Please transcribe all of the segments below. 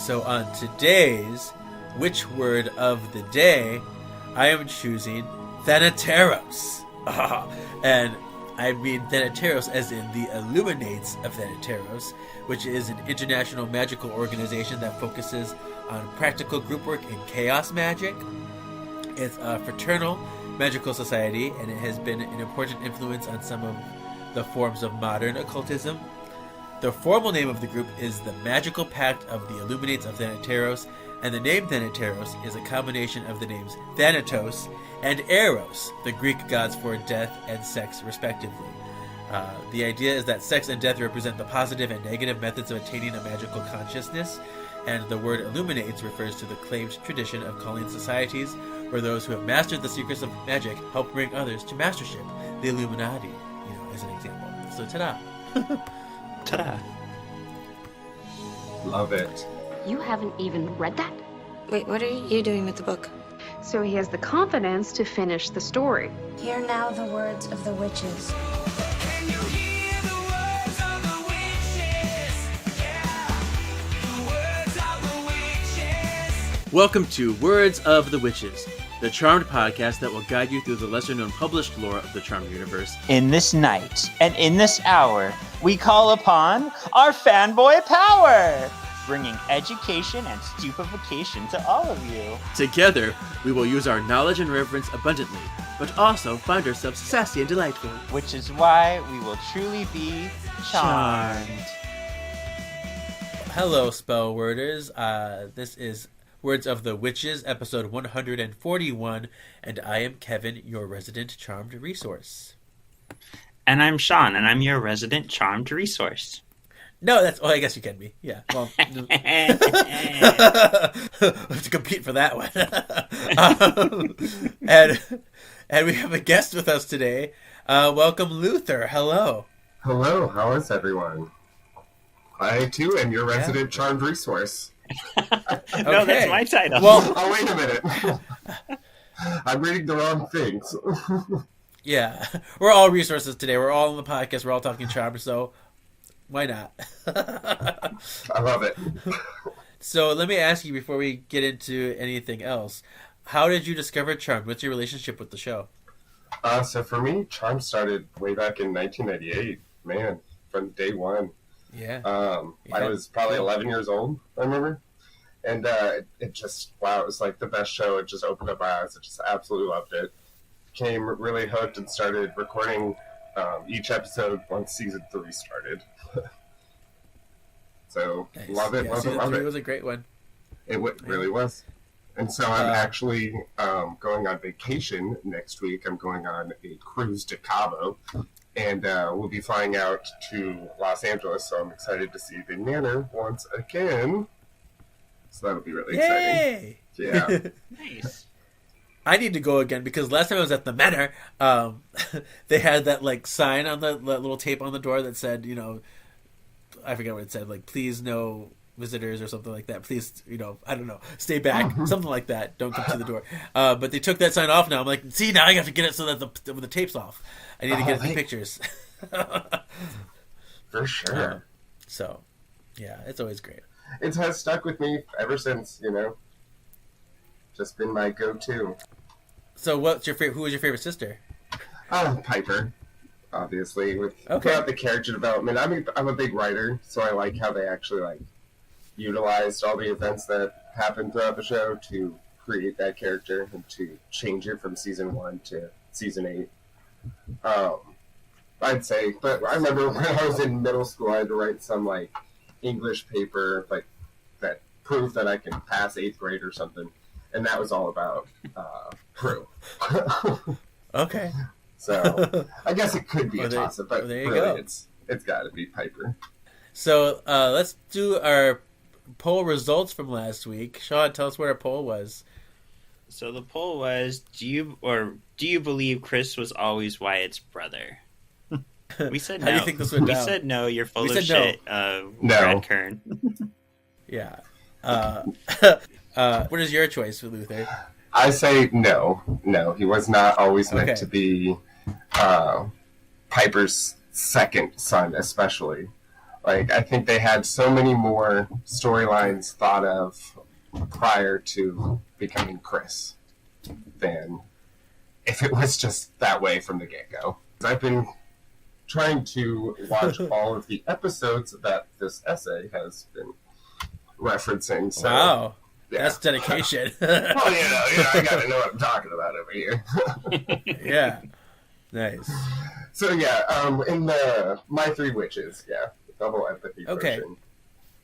So on today's Witch Word of the Day, I am choosing Thanateros. And I mean Thanateros as in the Illuminates of Thanateros, which is an international magical organization that focuses on practical group work and chaos magic. It's a fraternal magical society, and it has been an important influence on some of the forms of modern occultism. The formal name of the group is the Magical Pact of the Illuminates of Thanateros, and the name Thanateros is a combination of the names Thanatos and Eros, the Greek gods for death and sex, respectively. The idea is that sex and death represent the positive and negative methods of attaining a magical consciousness, and the word illuminates refers to the claimed tradition of calling societies where those who have mastered the secrets of magic help bring others to mastership, the Illuminati, as an example. So, ta-da! Ta-da! Love it. You haven't even read that? Wait, what are you doing with the book? So he has the confidence to finish the story. Hear now the words of the witches. Can you hear the words of the witches? Yeah, the words of the witches. Welcome to Words of the Witches, the Charmed podcast that will guide you through the lesser-known published lore of the Charmed universe. In this night and in this hour, we call upon our fanboy power, bringing education and stupefaction to all of you. Together, we will use our knowledge and reverence abundantly, but also find ourselves sassy and delightful. Which is why we will truly be charmed. Hello, spell worders. This is Words of the Witches, episode 141, and I am Kevin, your resident charmed resource. And I'm Sean, and I'm your resident charmed resource. No, that's... I guess you can be. Yeah, well... I have to compete for that one. And we have a guest with us today. Welcome, Luther. Hello. Hello, how is everyone? I, too, am your resident charmed resource. No, that's my title. Well, oh, wait a minute. I'm reading the wrong things. Yeah, we're all resources today. We're all on the podcast. We're all talking charm, so why not? I love it. So let me ask you before we get into anything else, how did you discover Charmed? What's your relationship with the show? So for me, Charmed started way back in 1998. Man, from day one. Yeah. I was probably 11 years old, I remember. And it just, wow, it was like the best show. It just opened up my eyes. I just absolutely loved it. Became really hooked and started recording each episode once season 3 started. So, Nice. love it, Yeah, love it, season love 3 it. was a great one. It really was. And so I'm actually going on vacation next week. I'm going on a cruise to Cabo. And we'll be flying out to Los Angeles, so I'm excited to see the Manor once again. So that'll be really exciting. Yeah. Nice. I need to go again because last time I was at the Manor, they had that sign on that little tape on the door that said, I forget what it said, please no visitors or something like that. Please, I don't know, stay back, something like that. Don't come to the door. But they took that sign off now. I'm like, see, now I have to get it so that the tape's off. I need to get the pictures. For sure. So, yeah, it's always great. It has stuck with me ever since, just been my go-to. So what's your favorite? Who was your favorite sister? Piper, obviously. Throughout the character development, I'm a big writer, so I like how they actually utilized all the events that happened throughout the show to create that character and to change it from season 1 to season 8. I'd say, but I remember when I was in middle school, I had to write some English paper that proved that I can pass 8th grade or something, and that was all about Prue. Okay. So I guess it could be a toss-up, but there you really go. it's got to be Piper. So let's do our poll results from last week. Sean, tell us what our poll was. So the poll was, do you believe Chris was always Wyatt's brother? We said no. How do you think this went down? We said no, you're full We of said shit, No. Brad Kern. Yeah. What is your choice for Luther? I say no. No, he was not always meant Okay. to be Piper's second son, especially. Like, I think they had so many more storylines thought of prior to becoming Chris than if it was just that way from the get-go. I've been trying to watch all of the episodes that this essay has been referencing. So, wow. yeah. That's dedication. Well, I gotta know what I'm talking about over here. Yeah. Nice. So, in the My Three Witches, the whole empathy version,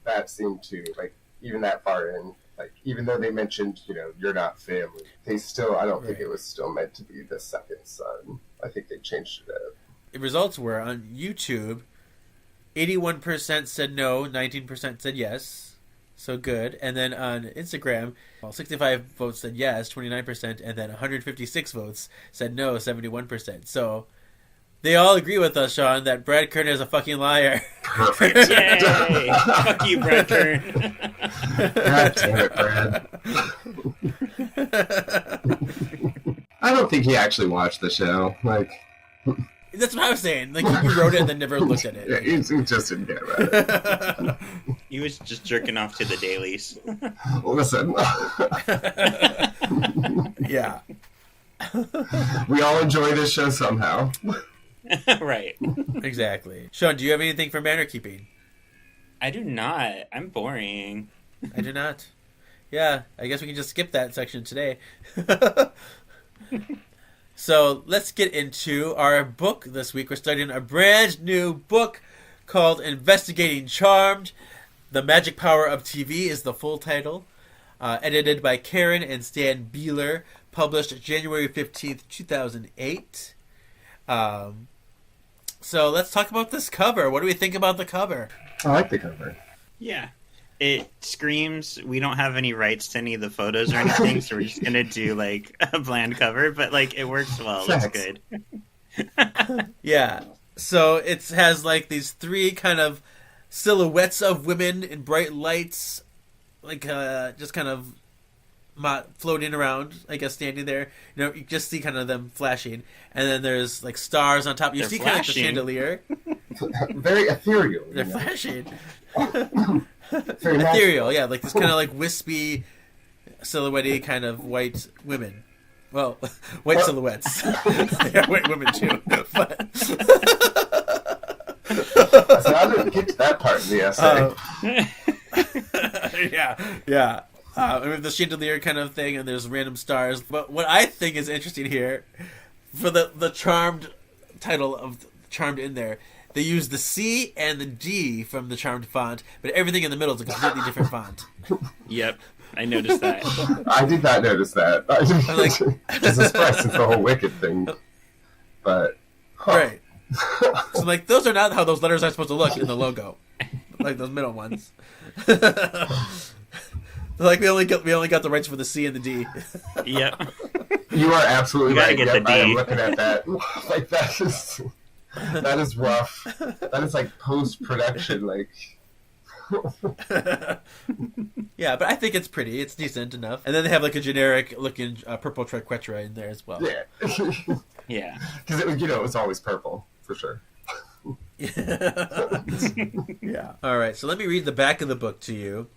that seemed to, like, even that far in, like, even though they mentioned, you're not family, they still, I don't think it was still meant to be the second son. I think they changed it up. The results were on YouTube, 81% said no, 19% said yes. So good. And then on Instagram, 65 votes said yes, 29%, and then 156 votes said no, 71%. So they all agree with us, Sean, that Brad Kern is a fucking liar. Perfect. Yay! Fuck you, Brad Kern. God damn it, Brad. I don't think he actually watched the show. Like, that's what I was saying. Like, you wrote it and then never looked at it. Yeah, he just didn't care about it. He was just jerking off to the dailies. Listen. Yeah. We all enjoy this show somehow. Right. Exactly. Sean, do you have anything for manor keeping? I do not. I'm boring. I do not. Yeah, I guess we can just skip that section today. So let's get into our book this week. We're starting a brand new book called Investigating Charmed. The Magic Power of TV is the full title. Edited by Karen and Stan Beeler. Published January 15th, 2008. So let's talk about this cover. What do we think about the cover? I like the cover. Yeah. It screams, we don't have any rights to any of the photos or anything, so we're just going to do, like, a bland cover, but, like, it works well. It looks good. Yeah. So it has, like, these three kind of silhouettes of women in bright lights, like, just kind of floating around, I guess, standing there. You just see kind of them flashing. And then there's, like, stars on top. You see kind of like the chandelier. Very ethereal. They're flashing. Very Ethereal, yeah, like this kind of like wispy, silhouette kind of white women. Well, white silhouettes. They are white women too. But... So I didn't get to that part in the essay. Yeah. I mean, the chandelier kind of thing, and there's random stars. But what I think is interesting here, for the Charmed title of Charmed in there, they use the C and the D from the Charmed font, but everything in the middle is a completely different font. Yep, I noticed that. I did not notice that. I'm like, it's a surprise since the whole Wicked thing. But, right. So, like, those are not how those letters are supposed to look in the logo. Like, those middle ones. Like, we only got the rights for the C and the D. Yep. You are absolutely right. Get the D. I am looking at that. Like, that is rough. That is like post-production, like. Yeah, but I think it's pretty. It's decent enough. And then they have like a generic-looking purple triquetra in there as well. Yeah. Yeah. Because it was always purple for sure. Yeah. All right. So let me read the back of the book to you.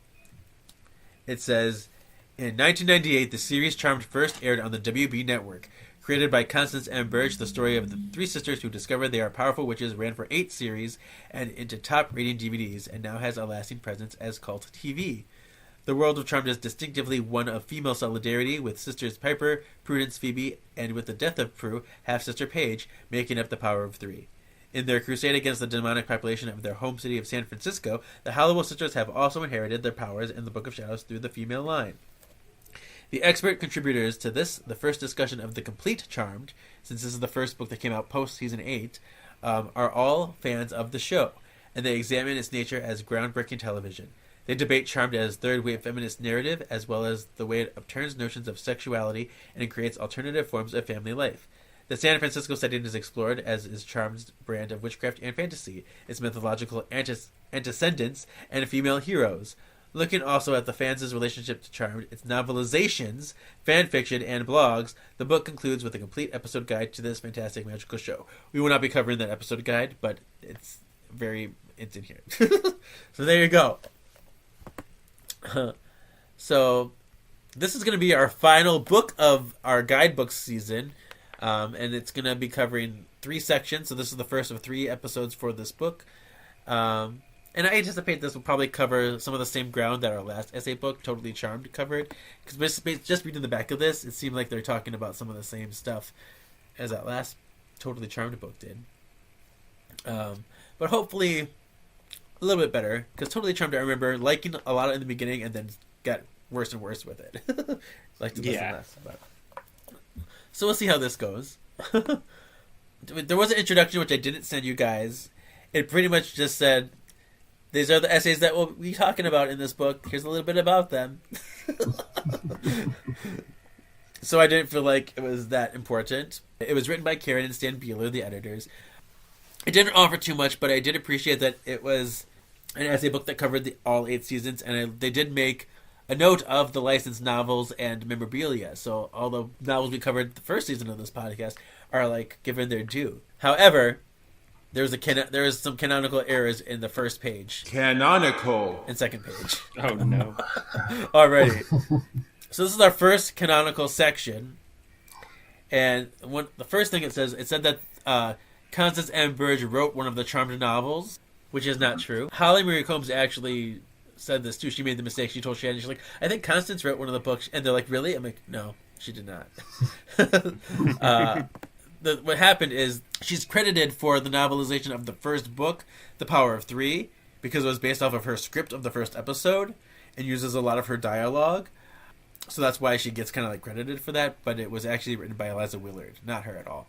It says, in 1998, the series Charmed first aired on the WB network. Created by Constance M. Burge, the story of the three sisters who discover they are powerful witches ran for 8 series and into top-rating DVDs, and now has a lasting presence as cult TV. The world of Charmed is distinctively one of female solidarity, with sisters Piper, Prudence, Phoebe, and with the death of Prue, half-sister Paige, making up the power of 3. In their crusade against the demonic population of their home city of San Francisco, the Halliwell sisters have also inherited their powers in the Book of Shadows through the female line. The expert contributors to this, the first discussion of the complete Charmed, since this is the first book that came out post-season 8, are all fans of the show, and they examine its nature as groundbreaking television. They debate Charmed as third-wave feminist narrative, as well as the way it upturns notions of sexuality and creates alternative forms of family life. The San Francisco setting is explored, as is Charmed's brand of witchcraft and fantasy, its mythological antecedents, and female heroes. Looking also at the fans' relationship to Charmed, its novelizations, fan fiction, and blogs, the book concludes with a complete episode guide to this fantastic magical show. We will not be covering that episode guide, but very it's in here. So there you go. So this is going to be our final book of our guidebook season, and it's going to be covering 3 sections. So this is the first of 3 episodes for this book. And I anticipate this will probably cover some of the same ground that our last essay book, Totally Charmed, covered. Because just reading the back of this, it seemed like they're talking about some of the same stuff as that last Totally Charmed book did. But hopefully a little bit better. Because Totally Charmed, I remember liking a lot in the beginning and then got worse and worse with it. Liked it less and less. But... So we'll see how this goes. There was an introduction which I didn't send you guys. It pretty much just said, these are the essays that we'll be talking about in this book. Here's a little bit about them. So I didn't feel like it was that important. It was written by Karen and Stan Bueller, the editors. It didn't offer too much, but I did appreciate that it was an essay book that covered all 8 seasons, and they did make a note of the licensed novels and memorabilia. So all the novels we covered the first season of this podcast are like given their due. However, there was some canonical errors in the first page. Canonical. And second page. Oh, no. Already. So this is our first canonical section. And the first thing it said that Constance M. Burge wrote one of the Charmed novels, which is not true. Holly Marie Combs actually said this too. She made the mistake. She told Shannon, she's like, I think Constance wrote one of the books. And they're like, really? I'm like, no, she did not. What happened is she's credited for the novelization of the first book, The Power of Three, because it was based off of her script of the first episode and uses a lot of her dialogue. So that's why she gets kind of like credited for that, but it was actually written by Eliza Willard, not her at all.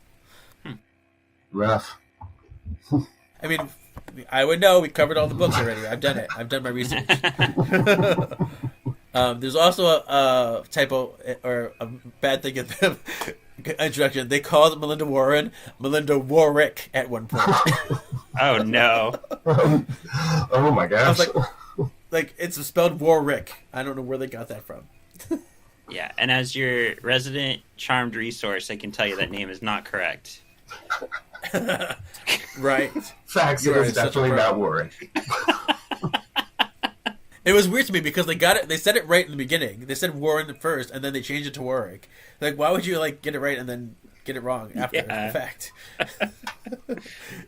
Rough. I mean, I would know. We covered all the books already. I've done it. I've done my research. There's also a typo or a bad thing in the introduction. They called Melinda Warren Melinda Warwick at one point. Oh, no. Oh, my gosh. I was like, it's spelled Warwick. I don't know where they got that from. Yeah, and as your resident Charmed resource, I can tell you that name is not correct. Right. Facts, it is definitely not Warwick. It was weird to me because they got it. They said it right in the beginning. They said Warren first, and then they changed it to Warwick. Like, why would you like get it right and then get it wrong after the fact?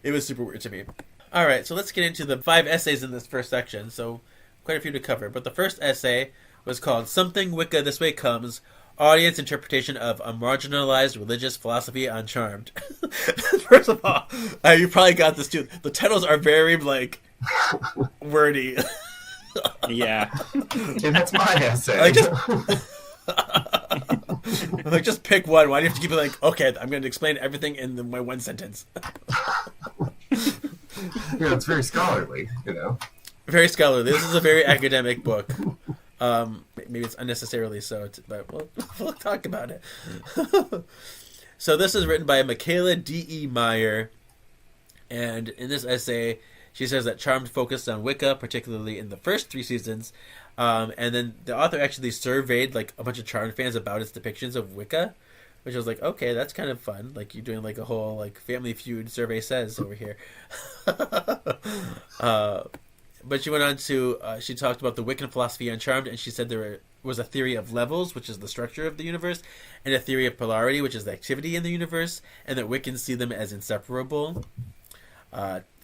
It was super weird to me. All right, so let's get into the 5 essays in this first section. So, quite a few to cover. But the first essay was called "Something Wicca This Way Comes: Audience Interpretation of a Marginalized Religious Philosophy on Charmed." First of all, you probably got this too. The titles are very like wordy. Yeah. Hey, that's my essay. Just pick one. Why do you have to keep it like, okay, I'm going to explain everything in my one sentence? Yeah, it's very scholarly, you know. Very scholarly. This is a very academic book. Maybe it's unnecessarily so, but we'll talk about it. So this is written by Michaela D.E. Meyer, and in this essay, she says that Charmed focused on Wicca, particularly in the first 3 seasons, and then the author actually surveyed like a bunch of Charmed fans about its depictions of Wicca, which I was like, okay, that's kind of fun. Like you're doing like a whole like Family Feud survey says over here. But she went on to, she talked about the Wiccan philosophy on Charmed, and she said there was a theory of levels, which is the structure of the universe, and a theory of polarity, which is the activity in the universe, and that Wiccans see them as inseparable.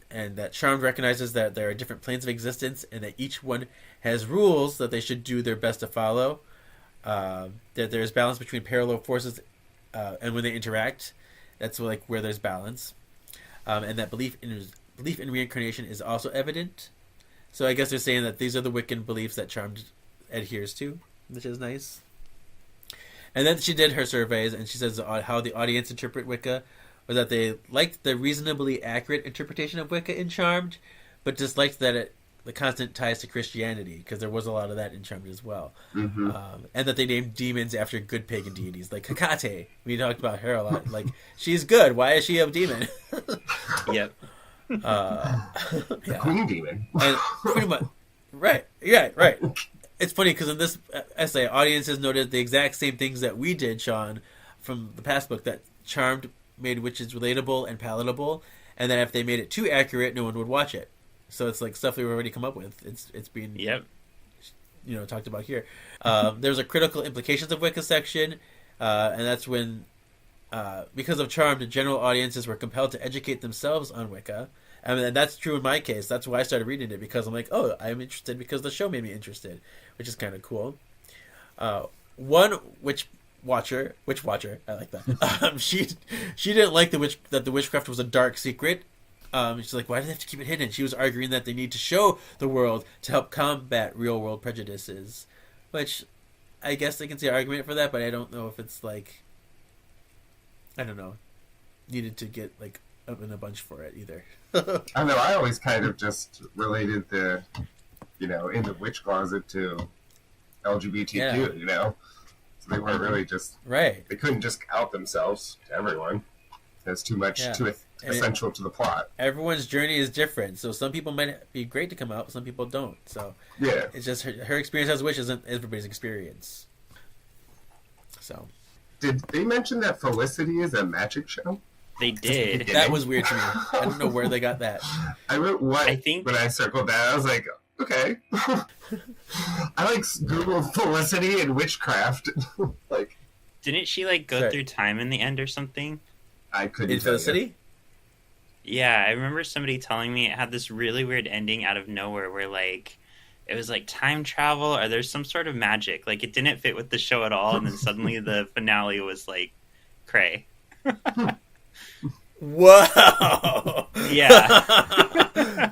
And that Charmed recognizes that there are different planes of existence, and that each one has rules that they should do their best to follow. That there's balance between parallel forces, and when they interact, that's like where there's balance. And that belief in reincarnation is also evident. So I guess they're saying that these are the Wiccan beliefs that Charmed adheres to, which is nice. And then she did her surveys, and she says how the audience interpret Wicca was that they liked the reasonably accurate interpretation of Wicca in Charmed, but disliked that the constant ties to Christianity, because there was a lot of that in Charmed as well. Mm-hmm. And that they named demons after good pagan deities, like Hecate. We talked about her a lot. Like, she's good. Why is she a demon? Yep. The queen demon. And pretty much, right. It's funny because in this essay, audiences noted the exact same things that we did, Sean, from the past book, that Charmed made witches relatable and palatable, and then if they made it too accurate, no one would watch it. So it's like stuff we've already come up with. It's being talked about here. There's a critical implications of Wicca section, and that's when, because of charm, the general audiences were compelled to educate themselves on Wicca. I mean, and that's true in my case. That's why I started reading it, because I'm like, oh, I'm interested because the show made me interested, which is kind of cool. One witch watcher, I like that. She didn't like that the witchcraft was a dark secret. She's like, why do they have to keep it hidden? She was arguing that they need to show the world to help combat real world prejudices, which I guess they can see an argument for that, but I don't know if it's like, I don't know, needed to get like up in a bunch for it either. I know. I always kind of just related the, in the witch closet to LGBTQ. So they weren't really just right. They couldn't just out themselves to everyone. That's too much too essential to the plot. Everyone's journey is different, so some people might be great to come out, but some people don't. So it's just her experience as a witch isn't everybody's experience. So did they mention that Felicity is a magic show? They did. That was weird to me. I don't know where they got that. I wrote what? I think when I circled that, I was like, okay. I like Googled Felicity and witchcraft. Like, didn't she like go through time in the end or something? I couldn't. In Felicity? Yeah, I remember somebody telling me it had this really weird ending out of nowhere where like it was like time travel or there's some sort of magic. Like it didn't fit with the show at all, and then suddenly the finale was like cray. Whoa! Yeah.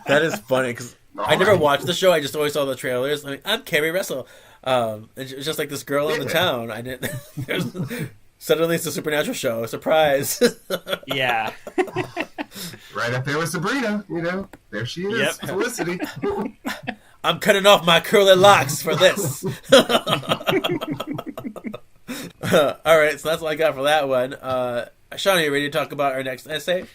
That is funny because I never watched the show. I just always saw the trailers. I mean, I'm Carrie Russell. It's just like this girl in the town. I didn't. Suddenly it's a supernatural show. Surprise! Yeah. Right up there with Sabrina. There she is. Yep. Felicity. I'm cutting off my curly locks for this. All right, so that's all I got for that one. Sean, are you ready to talk about our next essay?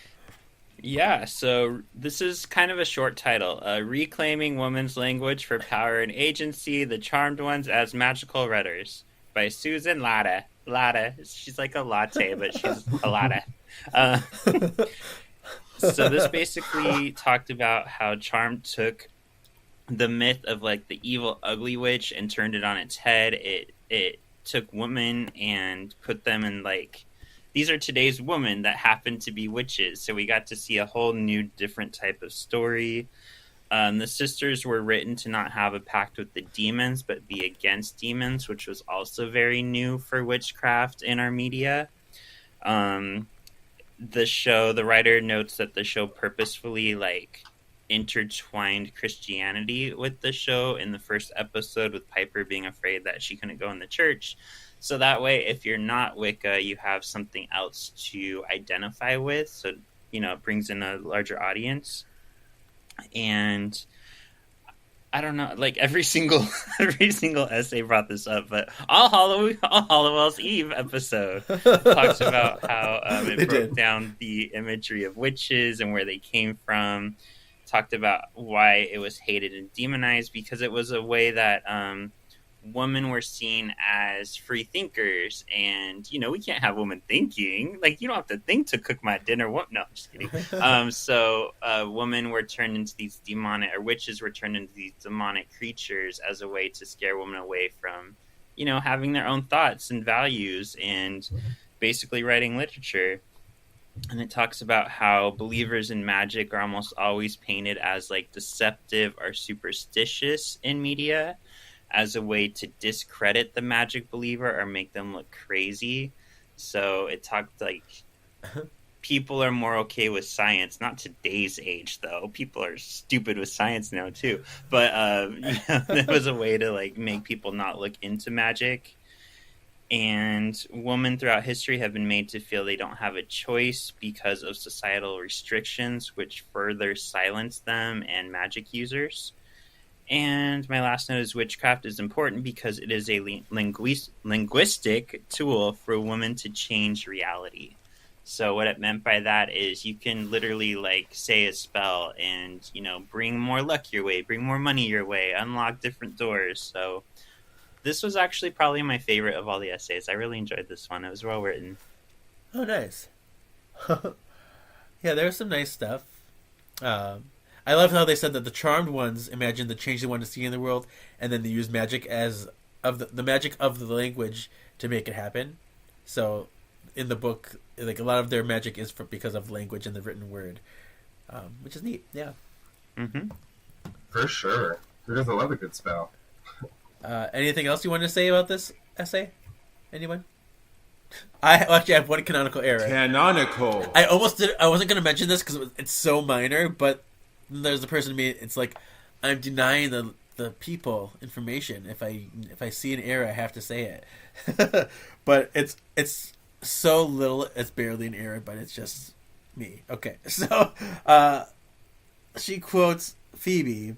Yeah, so this is kind of a short title. Reclaiming Women's Language for Power and Agency, The Charmed Ones as Magical Redders by Susan Latta. Latta. She's like a latte, but she's a latte. So this basically talked about how Charmed took the myth of like the evil, ugly witch and turned it on its head. It took women and put them in like, these are today's women that happen to be witches. So we got to see a whole new, different type of story. The sisters were written to not have a pact with the demons, but be against demons, which was also very new for witchcraft in our media. The writer notes that the show purposefully like intertwined Christianity with the show in the first episode, with Piper being afraid that she couldn't go in the church. So that way, if you're not Wicca, you have something else to identify with. So, it brings in a larger audience. And I don't know, like every single essay brought this up, but All Hallows Eve episode talks about how it broke down the imagery of witches and where they came from. Talked about why it was hated and demonized, because it was a way that women were seen as free thinkers, and we can't have women thinking. Like, you don't have to think to cook my dinner. What? No, just kidding. So women were turned into these demonic, or witches were turned into these demonic creatures as a way to scare women away from having their own thoughts and values and basically writing literature. And it talks about how believers in magic are almost always painted as like deceptive or superstitious in media, as a way to discredit the magic believer or make them look crazy. So it talked like people are more okay with science. Not today's age, though. People are stupid with science now, too. But it was a way to like make people not look into magic. And women throughout history have been made to feel they don't have a choice because of societal restrictions, which further silence them and magic users. And my last note is witchcraft is important because it is a linguistic tool for a woman to change reality. So what it meant by that is you can literally like say a spell and, bring more luck your way, bring more money your way, unlock different doors. So this was actually probably my favorite of all the essays. I really enjoyed this one. It was well written. Oh, nice. Yeah, there was some nice stuff. I love how they said that the charmed ones imagine the change they want to see in the world, and then they use magic as of the magic of the language to make it happen. So, in the book, like a lot of their magic is because of language and the written word, which is neat. Yeah. Mm-hmm. For sure. Who doesn't love a good spell? Anything else you want to say about this essay? Anyone? I actually have one canonical error. Canonical. I wasn't going to mention this because it's so minor, but there's the person to me. It's like I'm denying the people information. If I see an error, I have to say it. But it's so little. It's barely an error, but it's just me. Okay, so she quotes Phoebe.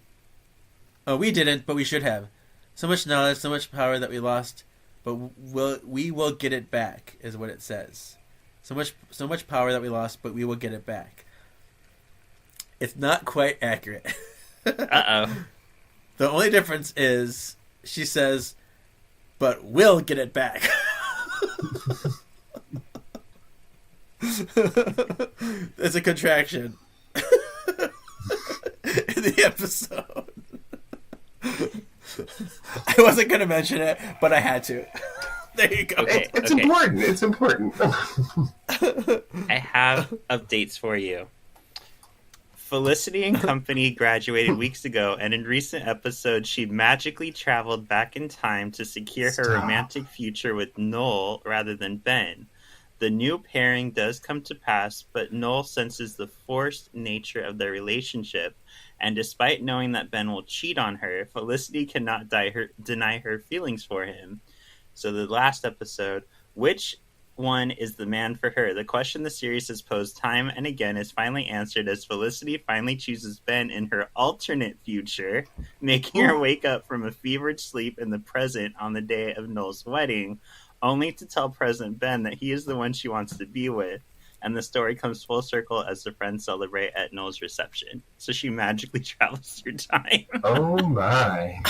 Oh, we didn't, but we should have. So much knowledge, so much power that we lost, but we will get it back, is what it says. So much power that we lost, but we will get it back. It's not quite accurate. Uh-oh. The only difference is she says, but we'll get it back. There's a contraction in the episode. I wasn't going to mention it, but I had to. There you go. Okay, It's important. It's important. I have updates for you. Felicity and company graduated weeks ago, and in recent episodes, she magically traveled back in time to secure her romantic future with Noel rather than Ben. The new pairing does come to pass, but Noel senses the forced nature of their relationship, and despite knowing that Ben will cheat on her, Felicity cannot deny her feelings for him. So the last episode, which one is the man for her? The question the series has posed time and again is finally answered as Felicity finally chooses Ben in her alternate future, making her wake up from a fevered sleep in the present on the day of Noel's wedding, only to tell present Ben that he is the one she wants to be with. And the story comes full circle as the friends celebrate at Noel's reception. So she magically travels through time. Oh my.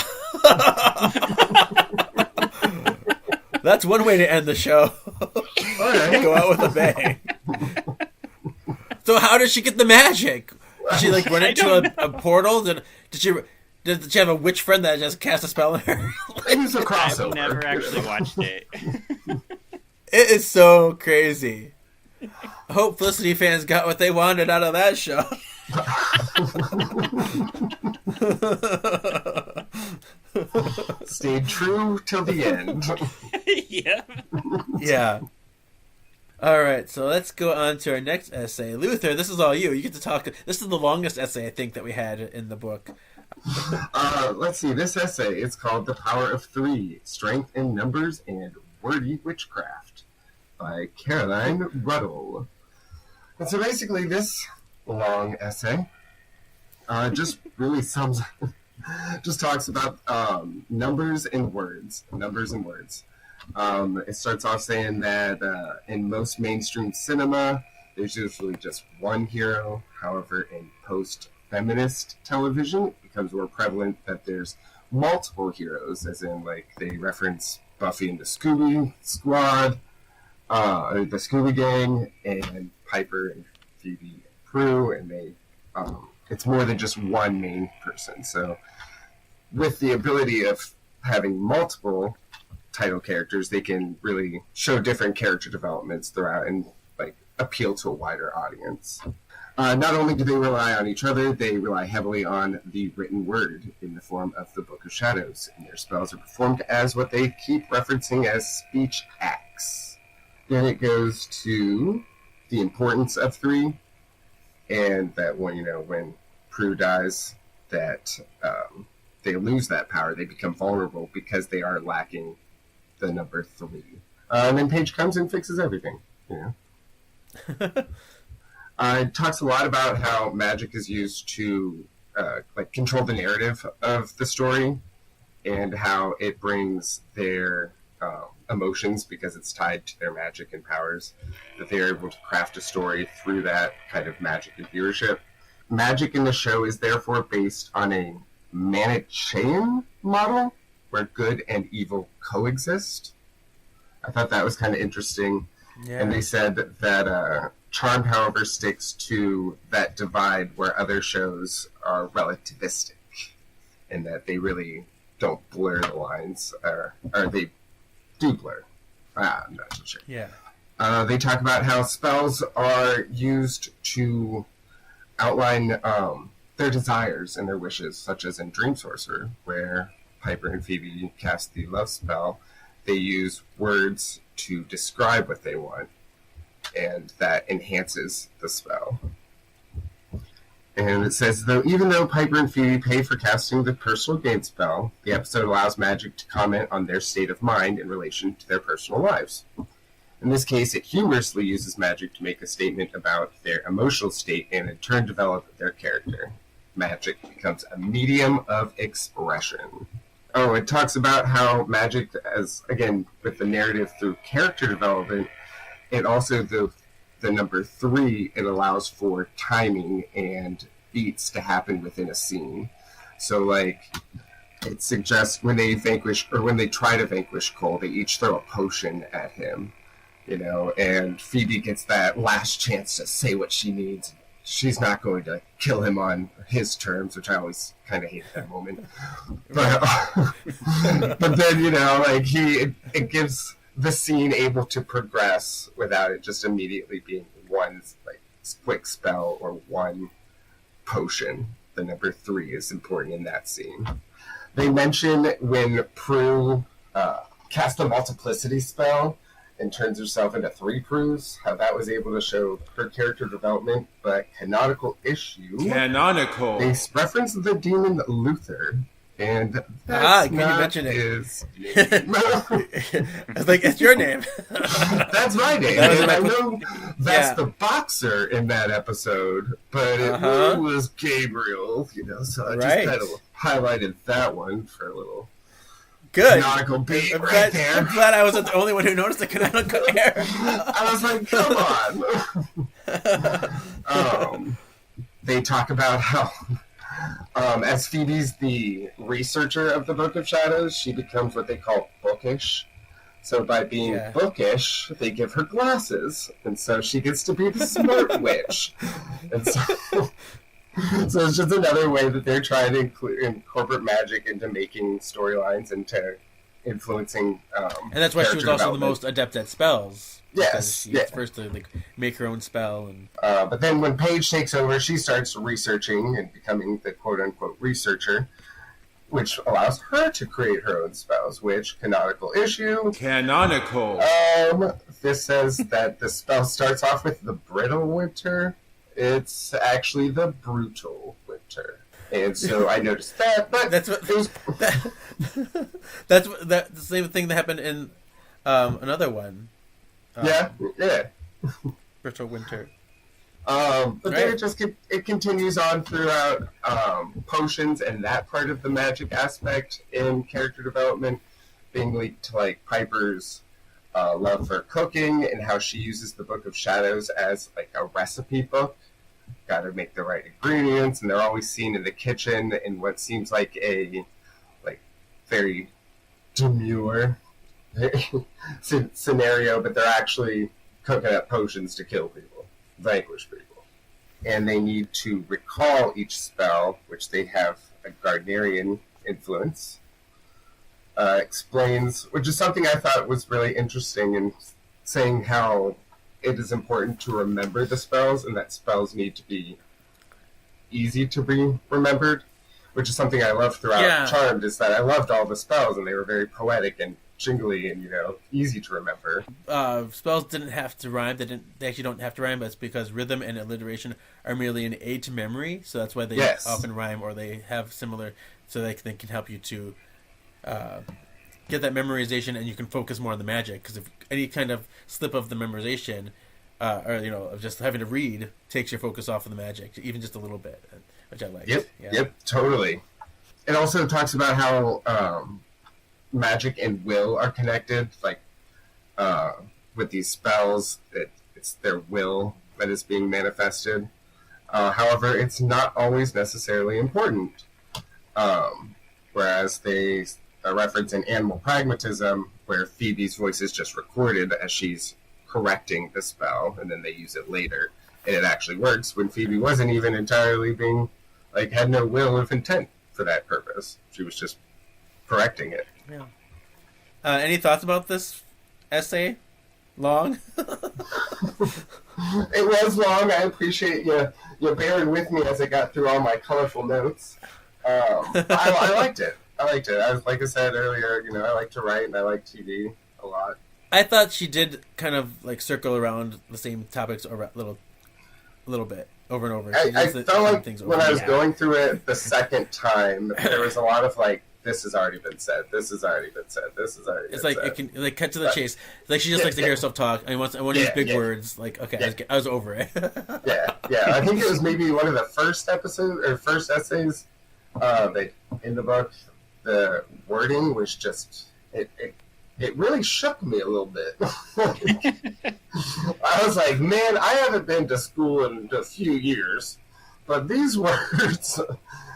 That's one way to end the show. Alright. Go out with a bang. So how did she get the magic? Did she like run into a portal? Did she have a witch friend that just cast a spell on her? It was a I've crossover. never actually watched it. It is so crazy. I hope Felicity fans got what they wanted out of that show. Stayed true till the end. Yeah. Yeah. All right, so let's go on to our next essay. Luther, this is all you. You get to talk. This is the longest essay I think that we had in the book. Let's see. This essay is called "The Power of Three: Strength in Numbers and Wordy Witchcraft" by Caroline Ruddle. And so basically, this long essay just really just talks about numbers and words. Numbers and words. It starts off saying that in most mainstream cinema, there's usually just one hero. However, in post-feminist television, it becomes more prevalent that there's multiple heroes, as in, like, they reference Buffy and the Scooby Squad, or the Scooby Gang, and Piper and Phoebe and Prue, and they, it's more than just one main person. So, with the ability of having multiple title characters, they can really show different character developments throughout and like appeal to a wider audience. Not only do they rely on each other, they rely heavily on the written word in the form of the Book of Shadows, and their spells are performed as what they keep referencing as speech acts. Then it goes to the importance of three, and that when Prue dies, that they lose that power. They become vulnerable because they are lacking the number three. And then Paige comes and fixes everything. It talks a lot about how magic is used to control the narrative of the story, and how it brings their emotions, because it's tied to their magic and powers, that they're able to craft a story through that kind of magic and viewership. Magic in the show is therefore based on a Manichaean model where good and evil coexist. I thought that was kind of interesting. Yeah. And they said that Charmed, however, sticks to that divide where other shows are relativistic, and that they really don't blur the lines, or they do blur. I'm not so sure. Yeah. They talk about how spells are used to outline their desires and their wishes, such as in Dream Sorcerer, where Piper and Phoebe cast the love spell. They use words to describe what they want, and that enhances the spell. And it says, even though Piper and Phoebe pay for casting the personal gain spell, the episode allows Magic to comment on their state of mind in relation to their personal lives. In this case, it humorously uses Magic to make a statement about their emotional state and in turn develop their character. Magic becomes a medium of expression. Oh, it talks about how Magic, as again, with the narrative through character development, it also, the number 3, it allows for timing and beats to happen within a scene. So, like, it suggests when they vanquish, or when they try to vanquish Cole, they each throw a potion at him, you know, and Phoebe gets that last chance to say what she needs. She's not going to kill him on his terms, which I always kind of hate that moment. But then, you know, like, it gives the scene able to progress without it just immediately being one, like, quick spell or one potion. The number 3 is important in that scene. They mention when Prue cast a multiplicity spell and turns herself into 3 Prues, how that was able to show her character development, but canonical issue. Canonical. They reference the demon Luther, and can you mention it? His name. I was like, it's your name. That's my name. And I know that's the boxer in that episode, but it really was Gabriel, you know, so I just kind of highlighted that one for a little good canonical beat I'm right glad, there. I'm glad I wasn't the only one who noticed the canonical error. I was like, come on. They talk about how as Phoebe's the researcher of the Book of Shadows, she becomes what they call bookish. So by being bookish, they give her glasses, and so she gets to be the smart witch. And so it's just another way that they're trying to incorporate magic into making storylines and to influencing. And that's why she was also the most adept at spells. Yes, she was first to make her own spell. And but then when Paige takes over, she starts researching and becoming the quote-unquote researcher, which allows her to create her own spells, which, canonical issue. Canonical. This says that the spell starts off with the brittle winter. It's actually the brutal winter. And so I noticed that, but that's what it was... that's the same thing that happened in another one. Yeah. Brittle winter. But then it continues on throughout potions and that part of the magic aspect in character development, being linked to like Piper's love for cooking and how she uses the Book of Shadows as like a recipe book. Got to make the right ingredients, and they're always seen in the kitchen in what seems like a very demure scenario, but they're actually cooking up potions to kill people, vanquish people. And they need to recall each spell, which they have a Gardnerian influence. Explains, which is something I thought was really interesting, in saying how it is important to remember the spells, and that spells need to be easy to be remembered, which is something I loved throughout Charmed, is that I loved all the spells, and they were very poetic and jingly and, easy to remember. Spells didn't have to rhyme. They actually don't have to rhyme, but it's because rhythm and alliteration are merely an aid to memory, so that's why they often rhyme, or they have similar, so they can help you to get that memorization, and you can focus more on the magic, because if any kind of slip of the memorization, of just having to read, takes your focus off of the magic, even just a little bit, which I like. Yep, totally. It also talks about how magic and will are connected, with these spells, it's their will that is being manifested. However, it's not always necessarily important. Whereas they reference in Animal Pragmatism, where Phoebe's voice is just recorded as she's correcting the spell, and then they use it later, and it actually works when Phoebe wasn't even entirely being, like, had no will of intent for that purpose. She was just correcting it. Yeah. Any thoughts about this essay? Long? It was long. I appreciate you bearing with me as I got through all my colorful notes. I liked it. Like I said earlier, I like to write and I like TV a lot. I thought she did kind of like circle around the same topics a little bit over and over. I felt like when I was going through it the second time, there was a lot of like, this has already been said. This has already been said. This has already been said. It's like it can like cut to the chase. Like she just likes to hear herself talk. I want to use big words. Like okay, I was over it. yeah. I think it was maybe one of the first episodes or first essays. In the book, the wording was just it really shook me a little bit. I was like, man, I haven't been to school in a few years, but these words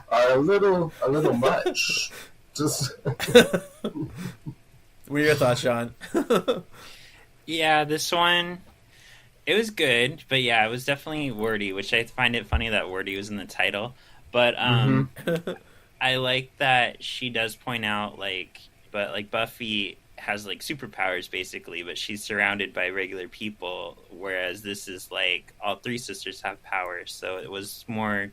are a little much. Just what are your thoughts, Sean? Yeah, this one, it was good, but yeah, it was definitely wordy, which I find it funny that wordy was in the title. But I like that she does point out but Buffy has like superpowers basically, but she's surrounded by regular people, whereas this is like all three sisters have powers, so it was more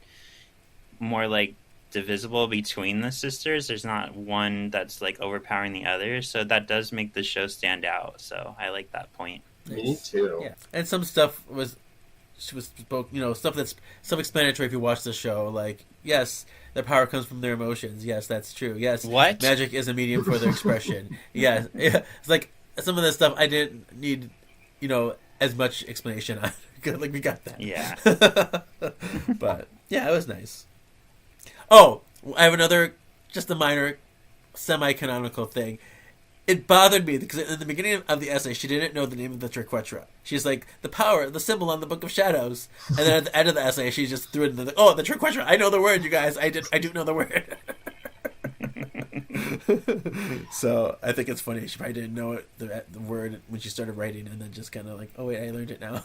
like divisible between the sisters. There's not one that's like overpowering the other, so that does make the show stand out. So I like that point. Me too. Yeah, and some stuff spoke, stuff that's self-explanatory if you watch the show. Like, yes, their power comes from their emotions. Yes, that's true. Yes, what? Magic is a medium for their expression. Yeah, it's like some of the stuff I didn't need, as much explanation on. Like we got that. Yeah. But yeah, it was nice. Oh, I have another, just a minor, semi-canonical thing. It bothered me because in the beginning of the essay, she didn't know the name of the Triquetra. She's like, the symbol on the Book of Shadows. And then at the end of the essay, she just threw it in the Triquetra. I know the word, you guys. I do know the word. So I think it's funny. She probably didn't know it, the word when she started writing, and then just kind of like, oh wait, I learned it now.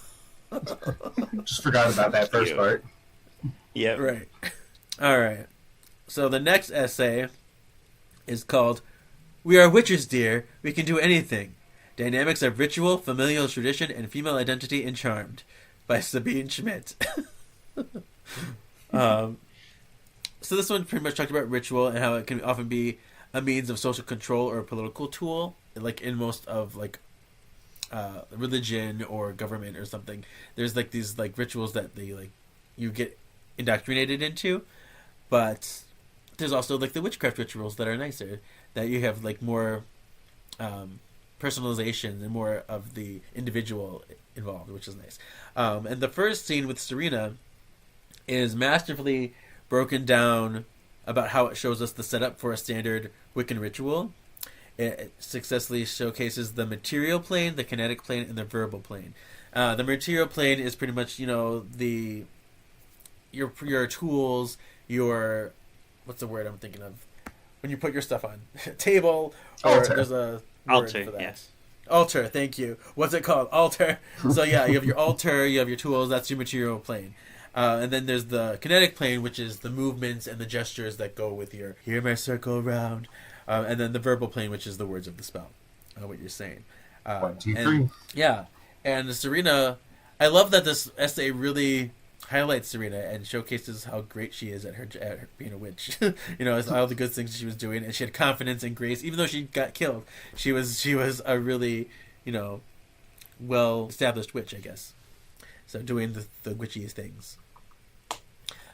Just forgot about that first part. Yeah. Right. All right. So the next essay is called "We Are Witches, Dear. We Can Do Anything. Dynamics of Ritual, Familial Tradition, and Female Identity in Charmed" by Sabine Schmidt. So this one pretty much talked about ritual and how it can often be a means of social control or a political tool, like in most of religion or government or something. There's like these like rituals that they like you get indoctrinated into, but there's also like the witchcraft rituals that are nicer, that you have like more personalization and more of the individual involved, which is nice. And the first scene with Serena is masterfully broken down about how it shows us the setup for a standard Wiccan ritual. It successfully showcases the material plane, the kinetic plane, and the verbal plane. The material plane is pretty much, your tools, your, what's the word I'm thinking of? When you put your stuff on table, or altar. There's a word Altar, for that. yes. Altar, thank you. What's it called? Altar. So yeah, you have your altar, you have your tools, that's your material plane. And then there's the kinetic plane, which is the movements and the gestures that go with your "hear my circle around," and then the verbal plane, which is the words of the spell, what you're saying. 1, 2, 3. And, yeah, and Serena, I love that this essay really highlights Serena and showcases how great she is at her being a witch. All the good things she was doing, and she had confidence and grace, even though she got killed. She was a really, well established witch, I guess. So doing the witchy things.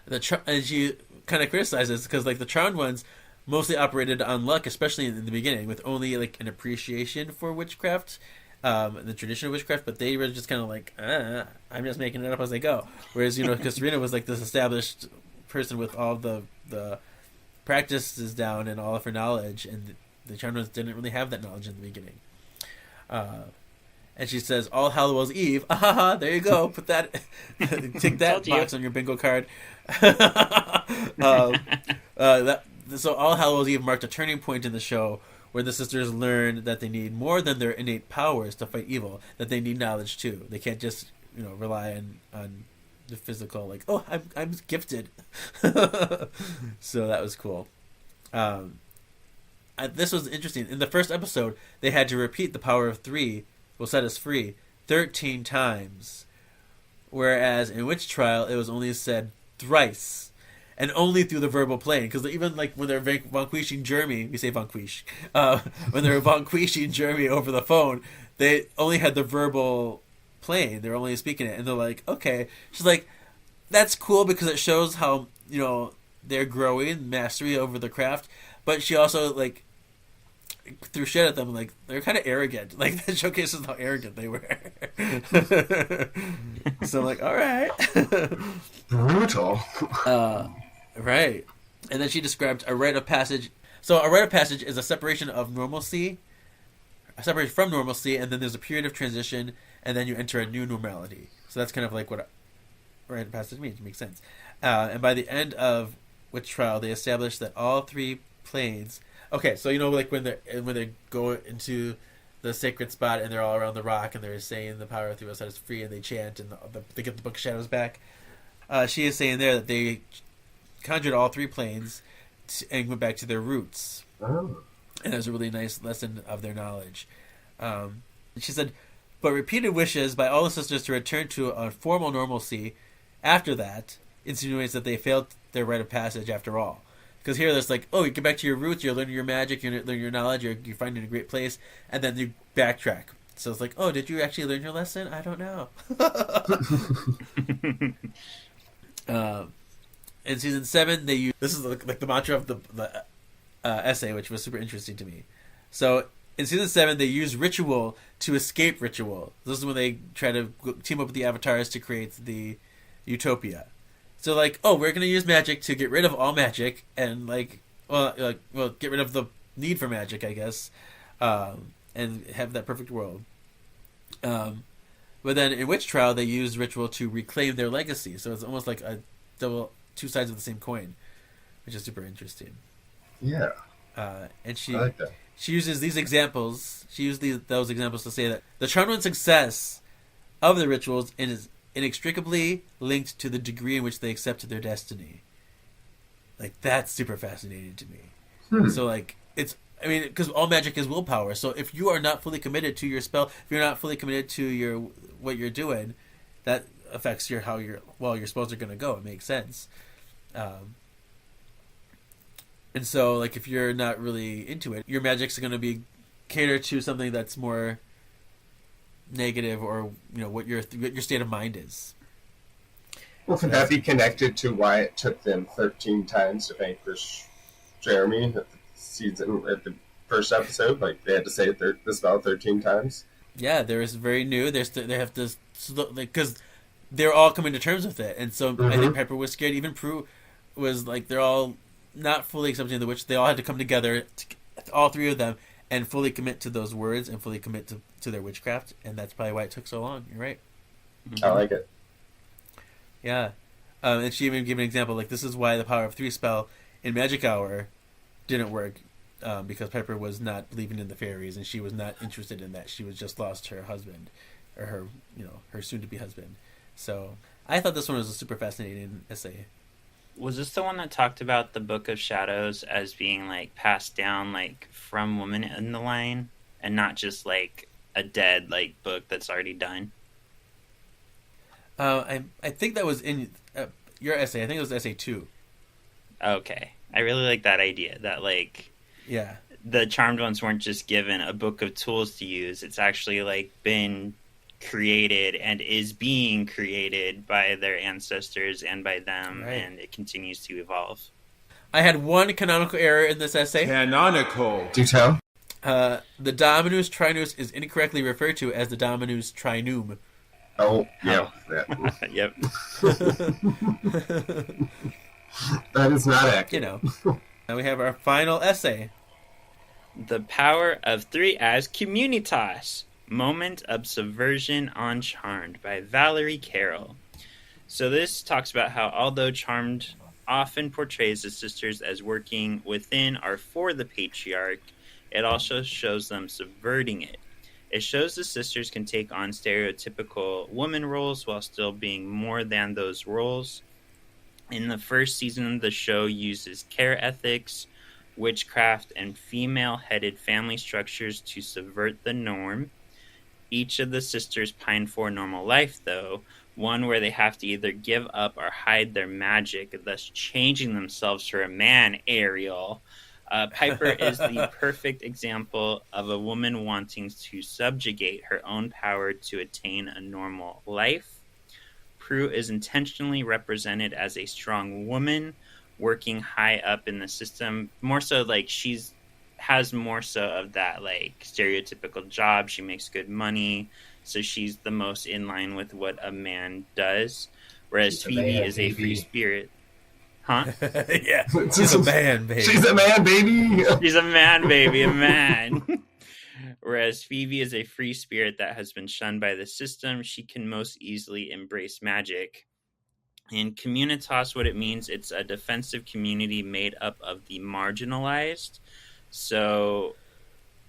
And she kind of criticizes because like the charmed ones mostly operated on luck, especially in the beginning, with only like an appreciation for witchcraft, the traditional witchcraft. But they were just kind of like, I'm just making it up as I go. Whereas because Serena was like this established person with all the practices down and all of her knowledge, and the charmed ones didn't really have that knowledge in the beginning. And she says, "All Hallows Eve." There you go. Put that, tick that box on your bingo card. So All Hallows Eve marked a turning point in the show where the sisters learn that they need more than their innate powers to fight evil, that they need knowledge too. They can't just, rely on the physical, like, oh, I'm gifted. So that was cool. This was interesting. In the first episode, they had to repeat the power of 3 will set us free 13 times, whereas in Witch Trial it was only said thrice, and only through the verbal plane. Because even like when they're vanquishing Jeremy, we say vanquish. When they're vanquishing Jeremy over the phone, they only had the verbal plane. They're only speaking it, and they're like, okay. She's like, that's cool because it shows how they're growing mastery over the craft. But she also like threw shit at them, like they're kind of arrogant. Like that showcases how arrogant they were. So I'm like, all right, brutal. Right. And then she described a rite of passage. So a rite of passage is a separation from normalcy, and then there's a period of transition, and then you enter a new normality. So that's kind of like what a rite of passage means. It makes sense. And by the end of Witch Trial, they established that all 3 planes. Okay, so like when they go into the sacred spot and they're all around the rock and they're saying the power of 3 will set us free, and they chant and they get the Book of Shadows back. She is saying there that they conjured all 3 planes and went back to their roots. Oh. And it was a really nice lesson of their knowledge. She said, but repeated wishes by all the sisters to return to a formal normalcy after that insinuates that they failed their rite of passage after all. Because here there's like, oh, you get back to your roots, you're learning your magic, you're learning your knowledge, you're finding a great place, and then you backtrack. So it's like, oh, did you actually learn your lesson? I don't know. In season 7, they use, this is like the mantra of the essay, which was super interesting to me. So in season 7, they use ritual to escape ritual. This is when they try to team up with the avatars to create the utopia. So like, oh, we're gonna use magic to get rid of all magic, and get rid of the need for magic, I guess, and have that perfect world. But then in Witch Trial, they use ritual to reclaim their legacy. So it's almost like a two sides of the same coin, which is super interesting. Yeah. And she I like that. She uses these examples. She used those examples to say that the charm and success of the rituals is inextricably linked to the degree in which they accept their destiny. Like, that's super fascinating to me. So like, because all magic is willpower. So if you are not fully committed to your spell, if you're not fully committed to what you're doing, that affects how your spells are going to go. It makes sense. And so, like, if you're not really into it, your magic's going to be catered to something that's more negative, or what your state of mind is. Well, could that be connected to why it took them 13 times to vanquish Jeremy at the first episode? Like, they had to say the spell 13 times? Yeah, they very new. They have to, because they're all coming to terms with it. And so I think Piper was scared. Even Prue was like, they're all not fully accepting the witch. They all had to come together, all 3 of them, and fully commit to those words and fully commit to their witchcraft. And that's probably why it took so long. You're right. I like it. Yeah. And she even gave an example, like, this is why the power of 3 spell in Magic Hour didn't work, because Piper was not believing in the fairies, and she was not interested in that. She was just lost her husband, or her soon-to-be husband. So I thought this one was a super fascinating essay. Was this the one that talked about the Book of Shadows as being, like, passed down, like, from women in the line, and not just, like, a dead, like, book that's already done? I think that was in your essay. I think it was essay 2. Okay. I really like that idea, that, like, yeah, the Charmed ones weren't just given a book of tools to use. It's actually, like, been created and is being created by their ancestors and by them, right. And it continues to evolve. I had one canonical error in this essay. Canonical. Do tell. The Dominus Trinus is incorrectly referred to as the Dominus Trinum. Oh, yeah. Yep. That is not accurate. Now we have our final essay. The Power of 3 as Communitas. Moment of Subversion on Charmed by Valerie Carroll. So this talks about how although Charmed often portrays the sisters as working within or for the patriarch, it also shows them subverting it. It shows the sisters can take on stereotypical woman roles while still being more than those roles. In the first season, the show uses care ethics, witchcraft, and female-headed family structures to subvert the norm. Each of the sisters pine for a normal life, though, one where they have to either give up or hide their magic, thus changing themselves for a man, Ariel. Piper is the perfect example of a woman wanting to subjugate her own power to attain a normal life. Prue is intentionally represented as a strong woman working high up in the system, more so like has more so of that like stereotypical job. She makes good money, so she's the most in line with what a man does, whereas Phoebe is a free spirit. Huh? Yeah, she's a man, baby. She's a man, baby. She's a man, baby, a man. Whereas Phoebe is a free spirit that has been shunned by the system. She can most easily embrace magic. In Communitas, what it means, it's a defensive community made up of the marginalized. So,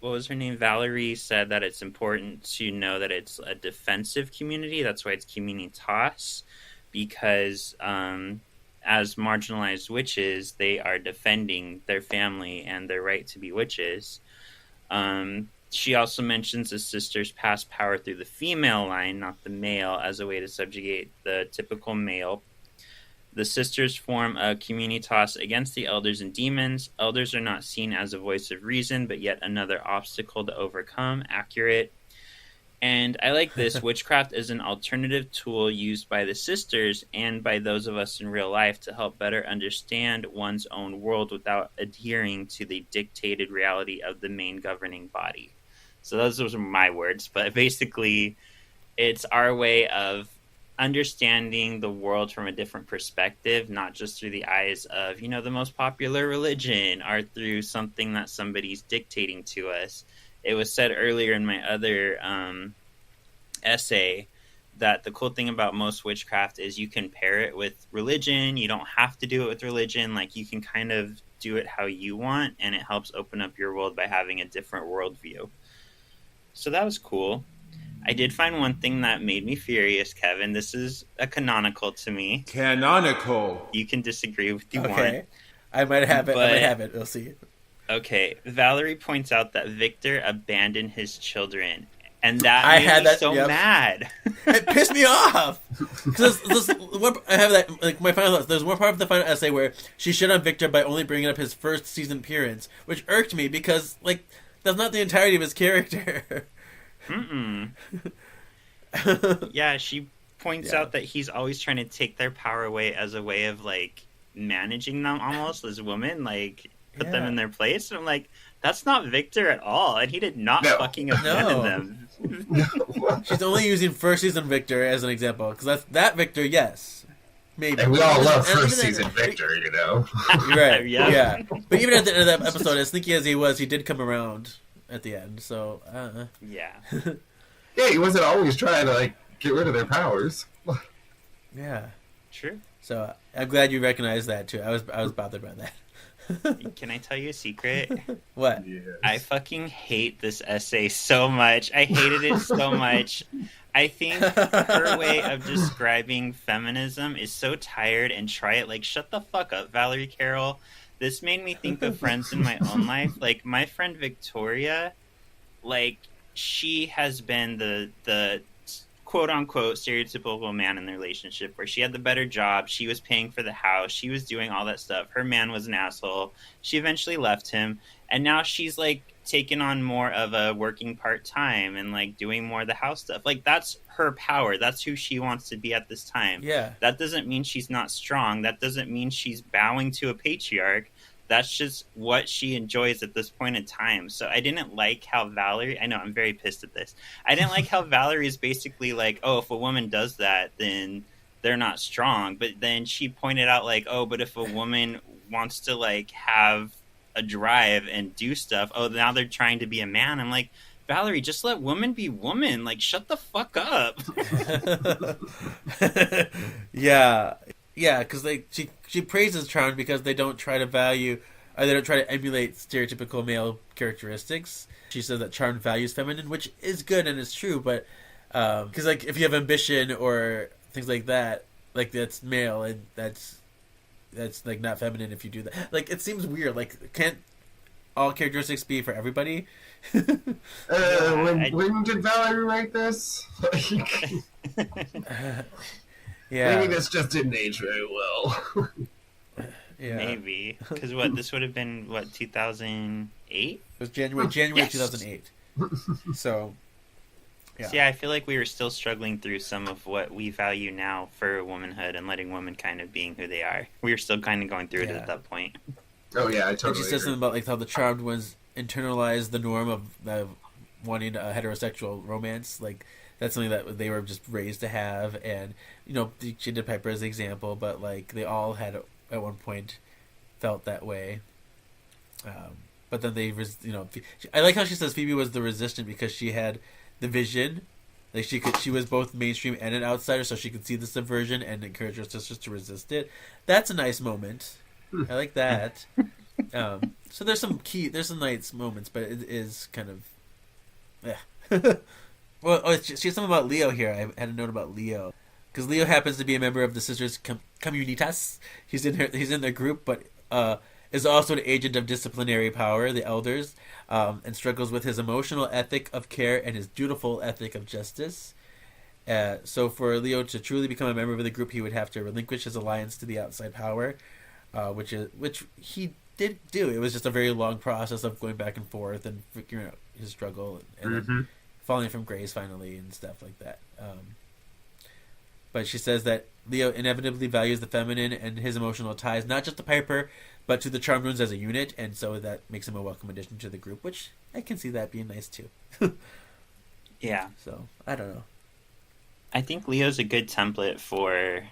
what was her name? Valerie said that it's important to know that it's a defensive community. That's why it's Communitas, because as marginalized witches, they are defending their family and their right to be witches. She also mentions the sisters pass power through the female line, not the male, as a way to subjugate the typical male. The sisters form a communitas against the elders and demons. Elders are not seen as a voice of reason, but yet another obstacle to overcome. Accurate. And I like this. Witchcraft is an alternative tool used by the sisters and by those of us in real life to help better understand one's own world without adhering to the dictated reality of the main governing body. So those are my words, but basically it's our way of understanding the world from a different perspective, not just through the eyes of, the most popular religion or through something that somebody's dictating to us. It was said earlier in my other essay that the cool thing about most witchcraft is you can pair it with religion. You don't have to do it with religion. Like, you can kind of do it how you want, and it helps open up your world by having a different worldview. So that was cool. I did find one thing that made me furious, Kevin. This is a canonical to me. Canonical. You can disagree if you want. Okay. I might have it. We'll see. Okay. Valerie points out that Victor abandoned his children. And that made me so mad. It pissed me off. Because I have that, like, my final thoughts. There's one part of the final essay where she shit on Victor by only bringing up his first season appearance, which irked me because, like, that's not the entirety of his character. Yeah, she points out that he's always trying to take their power away as a way of, like, managing them almost as women, like, put them in their place. And I'm like, that's not Victor at all, and he did not fucking abandon them. She's only using first season Victor as an example, because that Victor, yes. Maybe. And we all love first season Victor, Right, yeah. But even at the end of that episode, as sneaky as he was, he did come around at the end, so, Yeah. Yeah, he wasn't always trying to, like, get rid of their powers. Yeah. True. So, I'm glad you recognized that, too. I was bothered by that. Can I tell you a secret? What? Yes. I fucking hate this essay so much. I hated it so much. I think her way of describing feminism is so tired and like, shut the fuck up, Valerie Carroll. This made me think of friends in my own life. Like, my friend Victoria, like, she has been the quote-unquote stereotypical man in the relationship where she had the better job, she was paying for the house, she was doing all that stuff, her man was an asshole, she eventually left him, and now she's, like, taken on more of a working part-time and, like, doing more of the house stuff. Like, that's her power, that's who she wants to be at this time. Yeah. That doesn't mean she's not strong, that doesn't mean she's bowing to a patriarch. That's just what she enjoys at this point in time. So I didn't like how Valerie... I know, I'm very pissed at this. I didn't like how Valerie is basically like, oh, if a woman does that, then they're not strong. But then she pointed out, like, oh, but if a woman wants to, like, have a drive and do stuff, oh, now they're trying to be a man. I'm like, Valerie, just let women be women. Like, shut the fuck up. Yeah. Yeah, because she praises charm because they don't try to value They don't try to emulate stereotypical male characteristics. She says that Charmed values feminine, which is good and is true, but because like if you have ambition or things like that, like that's male and that's like not feminine if you do that. Like it seems weird. Like can't all characteristics be for everybody? When did Valerie write this? Yeah, maybe this just didn't age very well. yeah. Maybe because this would have been 2008. It was January Yes. 2008. So yeah. So, yeah, I feel like we were still struggling through some of what we value now for womanhood and letting women kind of being who they are. We were still kind of going through it at that point. Oh yeah, I And totally she says agree. something about like how the Charmed ones internalized the norm of wanting a heterosexual romance. Like that's something that they were just raised to have, and she did Piper as an example, but like they all had at one point felt that way. But then they, I like how she says Phoebe was the resistant because she had the vision, like she was both mainstream and an outsider, so she could see the subversion and encourage her sisters to resist it. That's a nice moment. I like that. So there's some nice moments, but it is kind of, yeah. Well, she has something about Leo here. I had a note about Leo because Leo happens to be a member of the Sisters Communitas. He's in their group, but is also an agent of disciplinary power, the elders, and struggles with his emotional ethic of care and his dutiful ethic of justice. So for Leo to truly become a member of the group, he would have to relinquish his alliance to the outside power, which he did do. It was just a very long process of going back and forth and figuring out his struggle and then falling from grace finally and stuff like that. But she says that Leo inevitably values the feminine and his emotional ties, not just to Piper, but to the Charmed Ones as a unit, and so that makes him a welcome addition to the group, which I can see that being nice too. Yeah. So, I don't know. I think Leo's a good template for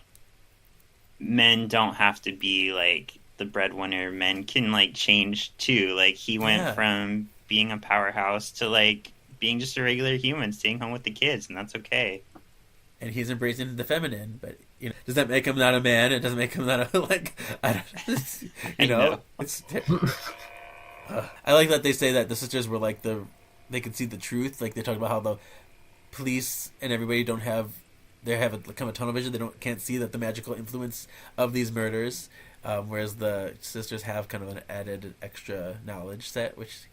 men don't have to be like the breadwinner. Men can like change too. Like he went from being a powerhouse to like being just a regular human, staying home with the kids, and that's okay. And he's embracing the feminine, but does that make him not a man? It doesn't make him not a I don't know. It's I like that they say that the sisters were like they could see the truth. Like they talk about how the police and everybody they have a tunnel vision. They can't see that the magical influence of these murders, whereas the sisters have kind of an added extra knowledge set, which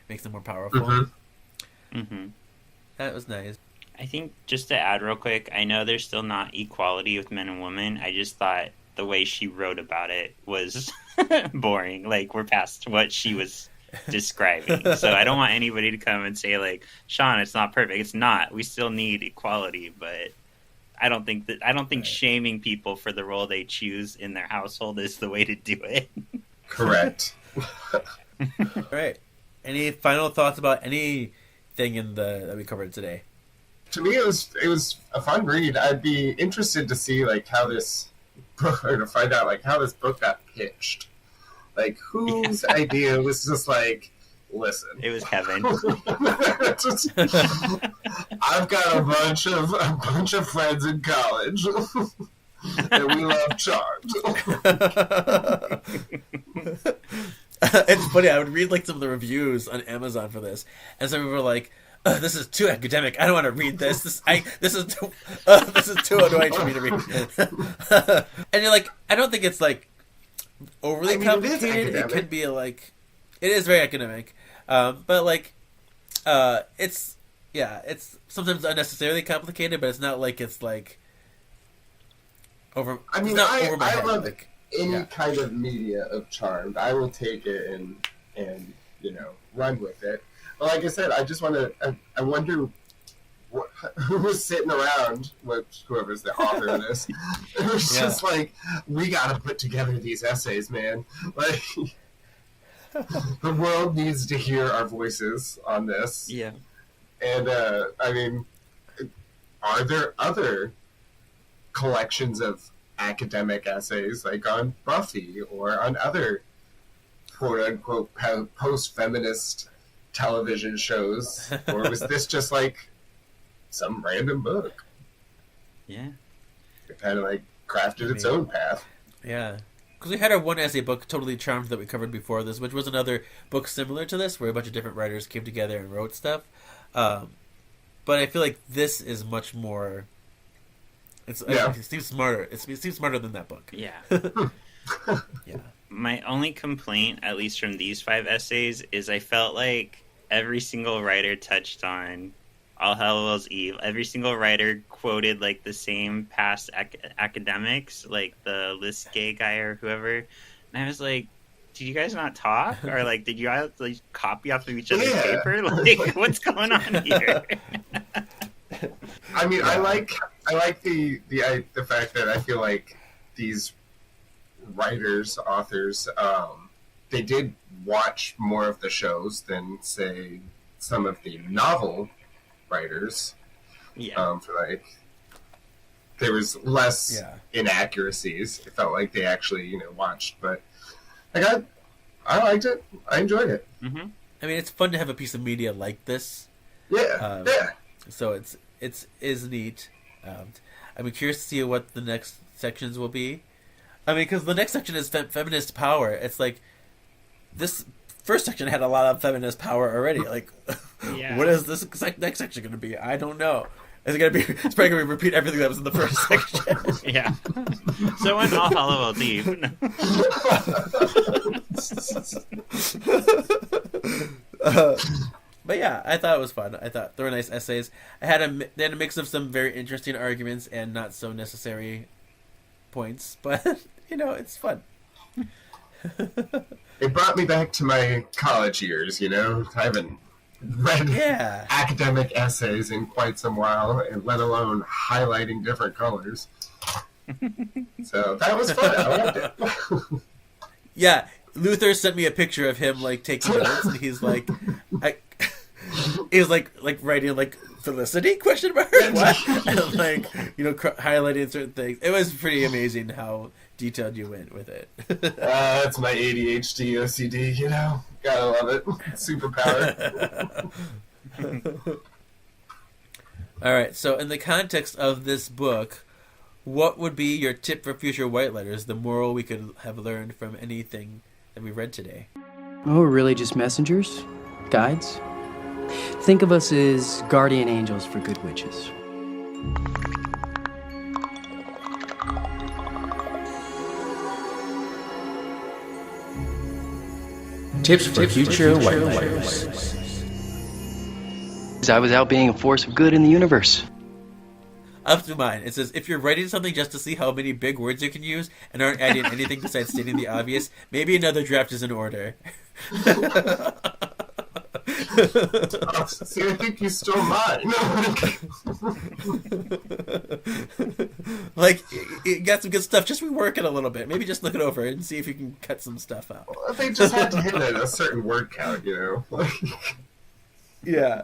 makes them more powerful. That was nice. I think just to add real quick, I know there's still not equality with men and women. I just thought the way she wrote about it was boring. Like we're past what she was describing. So I don't want anybody to come and say like, Sean, it's not perfect. It's not. We still need equality, but I don't think shaming people for the role they choose in their household is the way to do it. Correct. All right. Any final thoughts about anything that we covered today? To me, it was a fun read. I'd be interested to see like how this book, or to find out like how this book got pitched. Like whose idea was just like, listen. It was Kevin. I've got a bunch of friends in college, and we love Charmed. It's funny. I would read like some of the reviews on Amazon for this, and some people were like, "This is too academic. I don't want to read this. This is too annoying for me to read." And you're like, I don't think it's like overly complicated. It could be like, it is very academic, but like, it's sometimes unnecessarily complicated, but it's not like it's like over. I mean, it's not over my head. love Like, any kind of media of Charmed. I will take it and run with it. But like I said, I just want to. I wonder who was sitting around with whoever's the author of this. It was just like, we got to put together these essays, man. Like, the world needs to hear our voices on this. Yeah. And I mean, are there other collections of academic essays like on Buffy or on other quote unquote post-feminist television shows, or was this just like some random book? Yeah. It kind of like crafted its own path. Yeah. because we had our one essay book, Totally Charmed, that we covered before this, which was another book similar to this, where a bunch of different writers came together and wrote stuff. But I feel like this is much more. It seems smarter. It seems smarter than that book. Yeah. Yeah. My only complaint, at least from these 5 essays, is I felt like every single writer touched on All Hallows Eve. Every single writer quoted like the same past academics, like the Liskay guy or whoever. And I was like, did you guys not talk? Or like, did you guys like copy off of each other's paper? Like, what's going on here? I mean, I like the fact that I feel like these writers, authors, they did watch more of the shows than, say, some of the novel writers. Yeah. For like, there was less inaccuracies. It felt like they actually, watched. But I liked it. I enjoyed it. Mm-hmm. I mean, it's fun to have a piece of media like this. Yeah. So it's neat. I'm curious to see what the next sections will be. I mean, because the next section is feminist power. It's like this first section had a lot of feminist power already. Like, what is this next section going to be? I don't know. Is it going to be? It's probably going to repeat everything that was in the first section. Yeah. So when All Hallows Eve. But yeah, I thought it was fun. I thought they were nice essays. They had a mix of some very interesting arguments and not so necessary points, but it's fun. It brought me back to my college years. I haven't read academic essays in quite some while, and let alone highlighting different colors. So that was fun. I liked it. Yeah, Luther sent me a picture of him like taking notes, and he's like, he was like writing like Felicity ? What? And like highlighting certain things. It was pretty amazing how detailed you went with it. That's my ADHD OCD. Gotta love it. Superpower. All right. So in the context of this book, what would be your tip for future white lighters? The moral we could have learned from anything that we read today? Oh, we're really just messengers? Guides? Think of us as guardian angels for good witches. Tips for future white lighters. I was out being a force of good in the universe. Up to mine. It says, if you're writing something just to see how many big words you can use and aren't adding anything besides stating the obvious, maybe another draft is in order. See, I think you stole mine. Like, you got some good stuff. Just rework it a little bit. Maybe just look it over and see if you can cut some stuff out. Well, they just had to hit a certain word count, Yeah.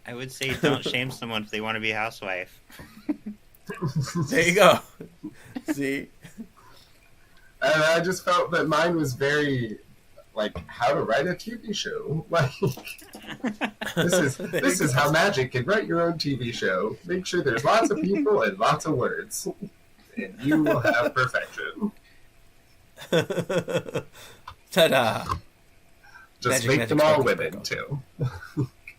I would say don't shame someone if they want to be a housewife. There you go. See? And I just felt that mine was very, how to write a TV show. This is how magic can write your own TV show. Make sure there's lots of people and lots of words. And you will have perfection. Ta-da! Just make them all women, too.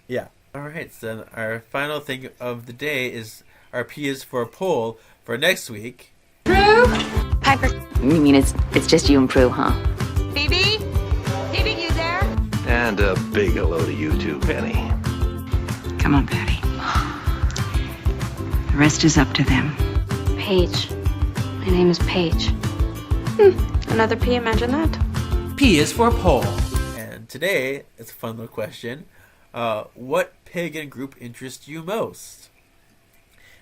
Yeah. All right, so our final thing of the day is our P is for poll for next week. Prue? Piper. You mean it's just you and Prue, huh? Phoebe? Phoebe, you there? And a big hello to you too, Penny. Come on, Patty. The rest is up to them. Paige. My name is Paige. Another P, imagine that. P is for poll. And today, it's a fun little question. What pagan group interests you most?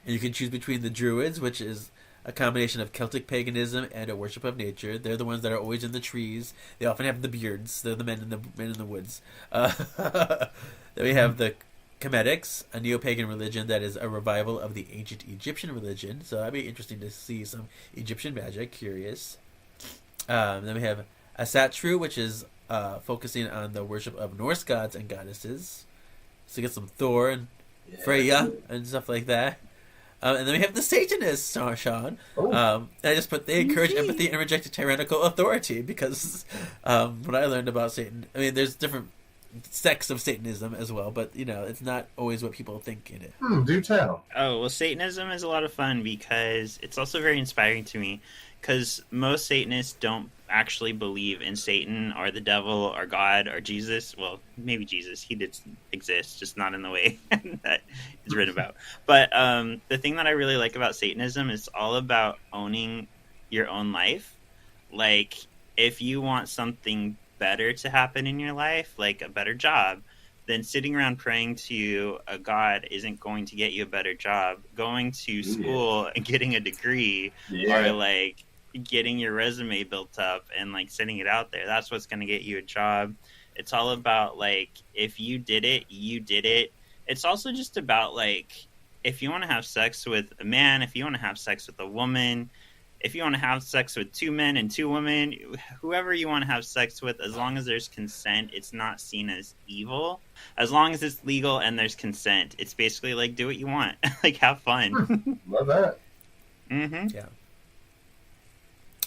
And you can choose between the Druids, which is a combination of Celtic paganism and a worship of nature. They're the ones that are always in the trees. They often have the beards. They're the men in the woods. Then we have the Cometics, a neo-pagan religion that is a revival of the ancient Egyptian religion. So that'd be interesting to see some Egyptian magic. Curious. Then we have Asatru, which is focusing on the worship of Norse gods and goddesses. So get some Thor and Freya and stuff like that. And then we have the Satanists, Sean. And I just put, they encourage empathy and reject tyrannical authority because what I learned about Satan, I mean, there's different sects of Satanism as well, but, you know, it's not always what people think it is. Do tell. Oh, well, Satanism is a lot of fun because it's also very inspiring to me because most Satanists don't actually believe in Satan or the devil or God or Jesus. Well, maybe Jesus. He did exist, just not in the way that is written about. But the thing that I really like about Satanism is all about owning your own life. Like, if you want something better to happen in your life, like a better job, then sitting around praying to a god isn't going to get you a better job. Going to school and getting a degree or like getting your resume built up and like sending it out there, that's what's going to get you a job. It's all about like, if you did it, you did it. It's also just about like, if you want to have sex with a man, if you want to have sex with a woman, if you want to have sex with 2 men and 2 women, whoever you want to have sex with, as long as there's consent, it's not seen as evil. As long as it's legal and there's consent, it's basically like, do what you want. Like, have fun. Love that. Yeah.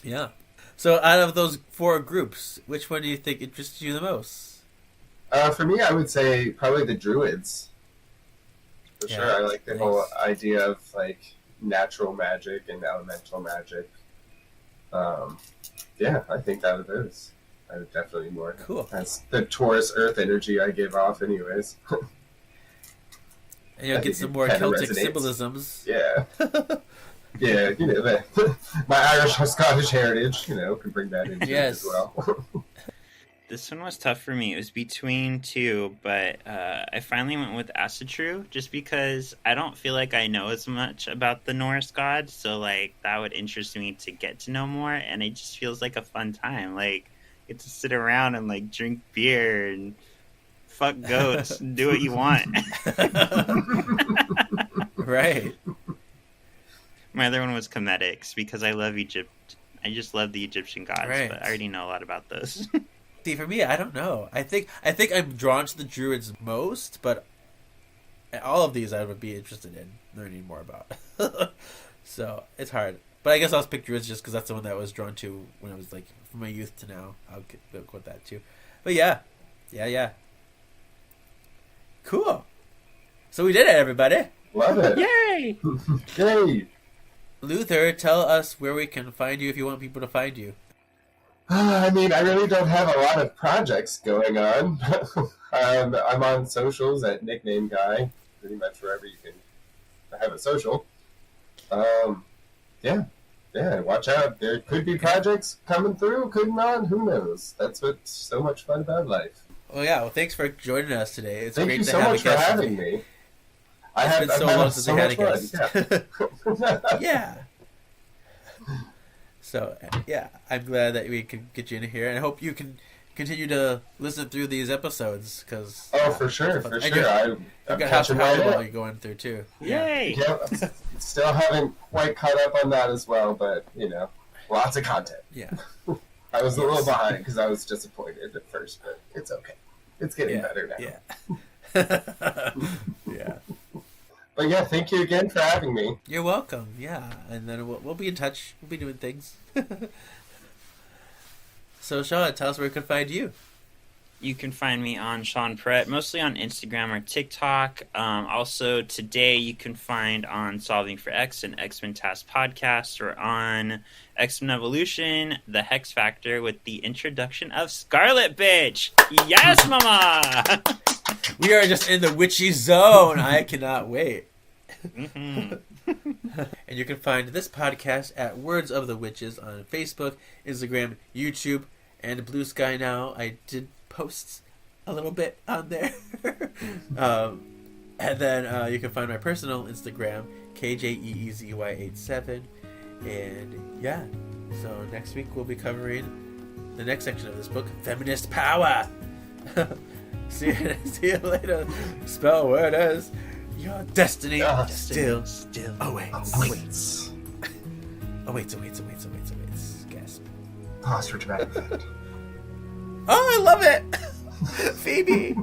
Yeah. So out of those 4 groups, which one do you think interests you the most? For me, I would say probably the Druids. For sure. I like the whole idea of like natural magic and elemental magic. Yeah, I think out of those, I would definitely more. Cool. That's the Taurus Earth energy I give off, anyways. And you'll get some more Celtic symbolisms. Yeah. Yeah, you know, my Irish or Scottish heritage, you know, can bring that into it as well. This one was tough for me. It was between 2, but I finally went with Asatru just because I don't feel like I know as much about the Norse gods, so like that would interest me to get to know more, and it just feels like a fun time. Like, get to sit around and like drink beer and fuck goats and do what you want. Right. My other one was Comedics because I love Egypt. I just love the Egyptian gods, Right. but I already know a lot about those. See, for me, I don't know. I think I'm drawn to the Druids most, but all of these I would be interested in learning more about. So it's hard. But I guess I'll pick Druids just because that's the one that I was drawn to when I was like from my youth to now. I'll go with that too. But yeah. Cool. So we did it, everybody. Love it. Yay! Yay! Luther, tell us where we can find you if you want people to find you. I mean, I really don't have a lot of projects going on. I'm on socials at Nickname Guy, pretty much wherever you can have a social. Yeah, watch out. There could be projects coming through, could not, who knows? That's what's so much fun about life. Well, thanks for joining us today. It's Thank great you to so have much a guest. for having me. It's been so long since we had a guest. Yeah. So, yeah, I'm glad that we could get you in here, and I hope you can continue to listen through these episodes, because... Oh, for sure. You've got House of Hannibal you're going through, too. Yay! Yeah, still haven't quite caught up on that as well, but, you know, lots of content. Yeah. I was a little behind because I was disappointed at first, but it's okay. It's getting better now. Yeah. Yeah. But yeah, thank you again for having me. You're welcome. Yeah, and then we'll be in touch. We'll be doing things. So, Sean, tell us where we can find you. You can find me on Sean Pratt, mostly on Instagram or TikTok. Also, today you can find on Solving for X and X-Men Task Podcast, or on X-Men Evolution, The Hex Factor, with the introduction of Scarlet Bitch. Yes, mama! We are just in the witchy zone. I cannot wait. Mm-hmm. And you can find this podcast at Words of the Witches on Facebook, Instagram, YouTube, and Blue Sky now. I did post a little bit on there. And then you can find my personal Instagram, KJEEZY87. And yeah, so next week we'll be covering the next section of this book, Feminist Power. See you later. Spell word as your destiny still awaits. Awaits. Gasp. Pause for dramatic effect. Oh, I love it. Phoebe.